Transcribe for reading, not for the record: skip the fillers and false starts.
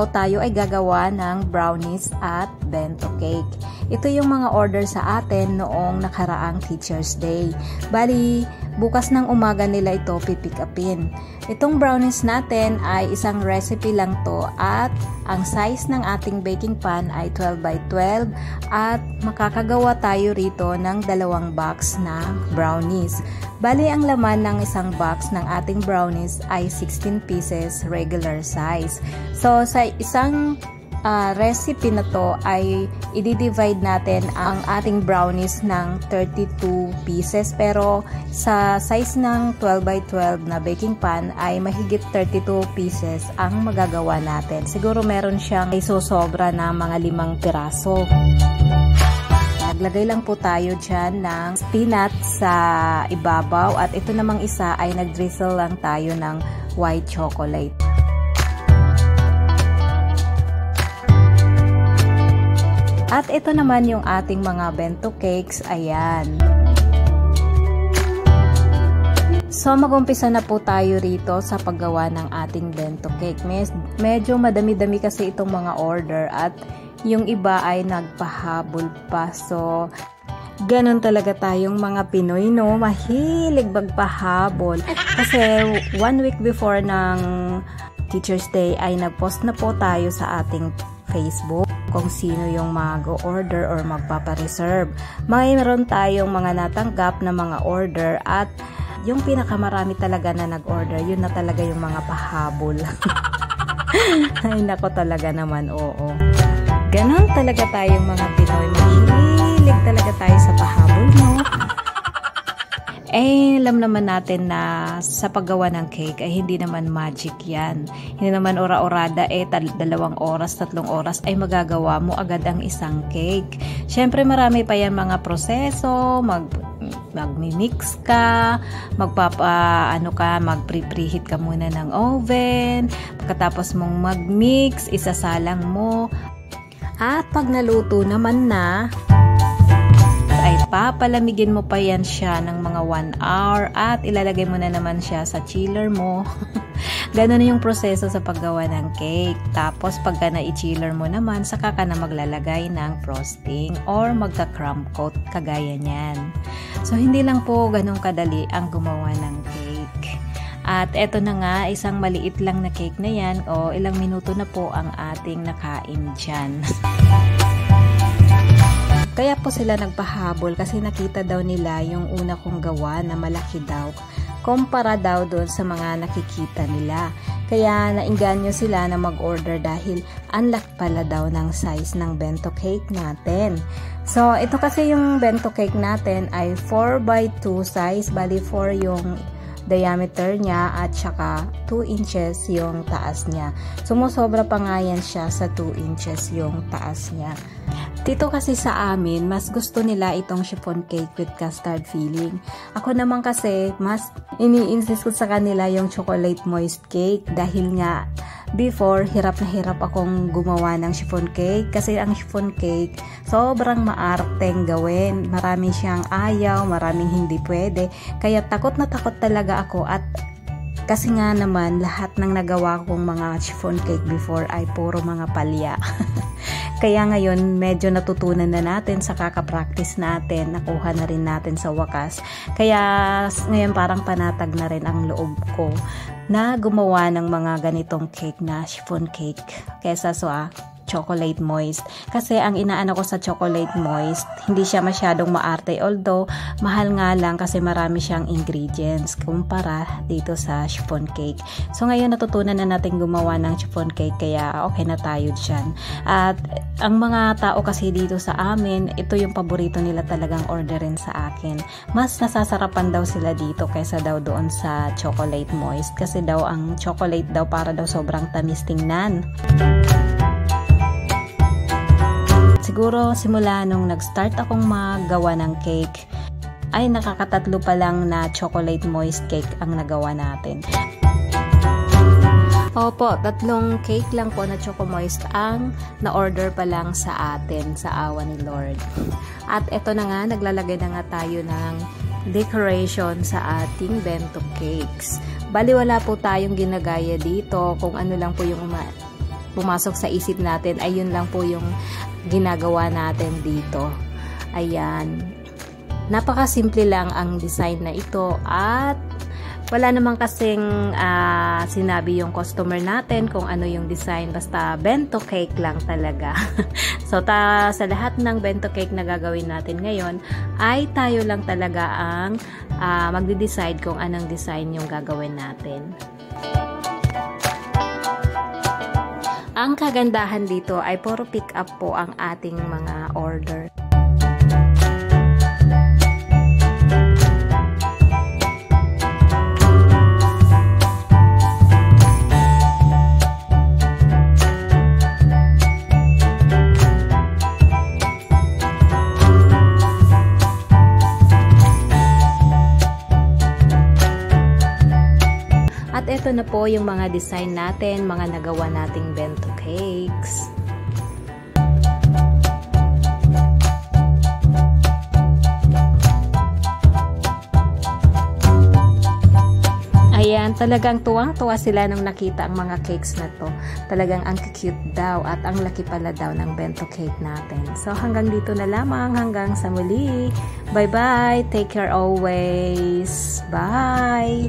araw tayo ay gagawa ng brownies at bento cake. Ito yung mga order sa atin noong nakaraang Teacher's Day. Bali, bukas ng umaga nila ito pipick upin. Itong brownies natin ay isang recipe lang to at ang size ng ating baking pan ay 12 by 12 at makakagawa tayo rito ng 2 box na brownies. Bali, ang laman ng isang box ng ating brownies ay 16 pieces regular size. So, sa isang recipe na to ay i-divide natin ang ating brownies ng 32 pieces. Pero sa size ng 12 by 12 na baking pan ay mahigit 32 pieces ang magagawa natin. Siguro meron siyang isosobra na mga 5 piraso. Naglagay lang po tayo dyan ng peanut sa ibabaw at ito namang isa ay nag-drizzle lang tayo ng white chocolate. At ito naman yung ating mga bento cakes, ayan. So mag-umpisa na po tayo rito sa paggawa ng ating bento cake. Medyo madami-dami kasi itong mga order at yung iba ay nagpahabol pa. So, ganun talaga tayong mga Pinoy, no? Mahilig magpahabol. Kasi 1 week before ng Teacher's Day ay nag-post na po tayo sa ating Facebook kung sino yung mag-order or magpapa-reserve. Mayroon tayong mga natanggap na mga order at yung pinakamarami talaga na nag-order, yun na talaga yung mga pahabol. Ay, nako talaga naman, oo. Ganon talaga tayong mga Pinoy. Mahilig talaga tayo sa pahabol, no? Eh, alam naman natin na sa paggawa ng cake ay hindi naman magic yan. Hindi naman ora-orada, 2 oras, 3 oras ay magagawa mo agad ang isang cake. Syempre marami pa yan mga proseso, magmi-mix ka, mag-preheat ka muna ng oven, pagkatapos mong mag-mix, isasalang mo. At pag naluto naman na, ay papalamigin mo pa yan siya ng mga 1 hour at ilalagay mo na naman siya sa chiller mo. Ganun yung proseso sa paggawa ng cake. Tapos pagka na-i-chiller mo naman, saka ka na maglalagay ng frosting or magka-crumb coat kagaya niyan. So hindi lang po ganun kadali ang gumawa ng cake. At eto na nga, isang maliit lang na cake na yan o ilang minuto na po ang ating nakain dyan. Kaya po sila nagpahabol kasi nakita daw nila yung una kong gawa na malaki daw. Kumpara daw doon sa mga nakikita nila. Kaya nainganyo sila na mag-order dahil unlock pala daw ng size ng bento cake natin. So ito kasi yung bento cake natin ay 4 by 2 size, bali 4 yung diameter niya at saka 2 inches yung taas niya. Sumusobra pa nga yan siya sa 2 inches yung taas niya. Dito kasi sa amin, mas gusto nila itong chiffon cake with custard filling. Ako naman kasi, mas ini-insist ko sa kanila yung chocolate moist cake dahil nga before, hirap na hirap akong gumawa ng chiffon cake kasi ang chiffon cake sobrang maarteng gawin. Marami siyang ayaw, maraming hindi pwede. Kaya takot na takot talaga ako at kasi nga naman lahat ng nagawa kong mga chiffon cake before ay puro mga palya. Kaya ngayon medyo natutunan na natin sa kaka-practice natin, nakuha na rin natin sa wakas. Kaya ngayon parang panatag na rin ang loob ko na gumawa ng mga ganitong cake na chiffon cake kesa sa chocolate moist. Kasi ang inaano ko sa chocolate moist, hindi siya masyadong maarte. Although, mahal nga lang kasi marami siyang ingredients kumpara dito sa chiffon cake. So, ngayon natutunan na natin gumawa ng chiffon cake kaya okay na tayo dyan. At ang mga tao kasi dito sa amin, ito yung paborito nila talagang orderin sa akin. Mas nasasarapan daw sila dito kaysa daw doon sa chocolate moist. Kasi daw ang chocolate daw para daw sobrang tamis tingnan. Siguro simula nung nag-start akong magawa ng cake, ay nakakatatlo pa lang na chocolate moist cake ang nagawa natin. Opo, 3 cake lang po na choco moist ang na-order pa lang sa atin sa awa ni Lord. At eto na nga, naglalagay na nga tayo ng decoration sa ating bento cakes. Bali wala po tayong ginagaya dito kung ano lang po yung pumasok sa isip natin, ay yun lang po yung ginagawa natin dito. Ayan. Napakasimple lang ang design na ito at wala namang kasing sinabi yung customer natin kung ano yung design. Basta bento cake lang talaga. So, sa lahat ng bento cake na gagawin natin ngayon, ay tayo lang talaga ang magde-decide kung anong design yung gagawin natin. Ang kagandahan dito ay puro pick up po ang ating mga order. At ito na po yung mga design natin, mga nagawa nating bento cakes. Ayan, talagang tuwang-tuwa sila nung nakita ang mga cakes na to. Talagang ang cute daw at ang laki pala daw ng bento cake natin. So hanggang dito na lamang, hanggang sa muli. Bye-bye, take care always. Bye!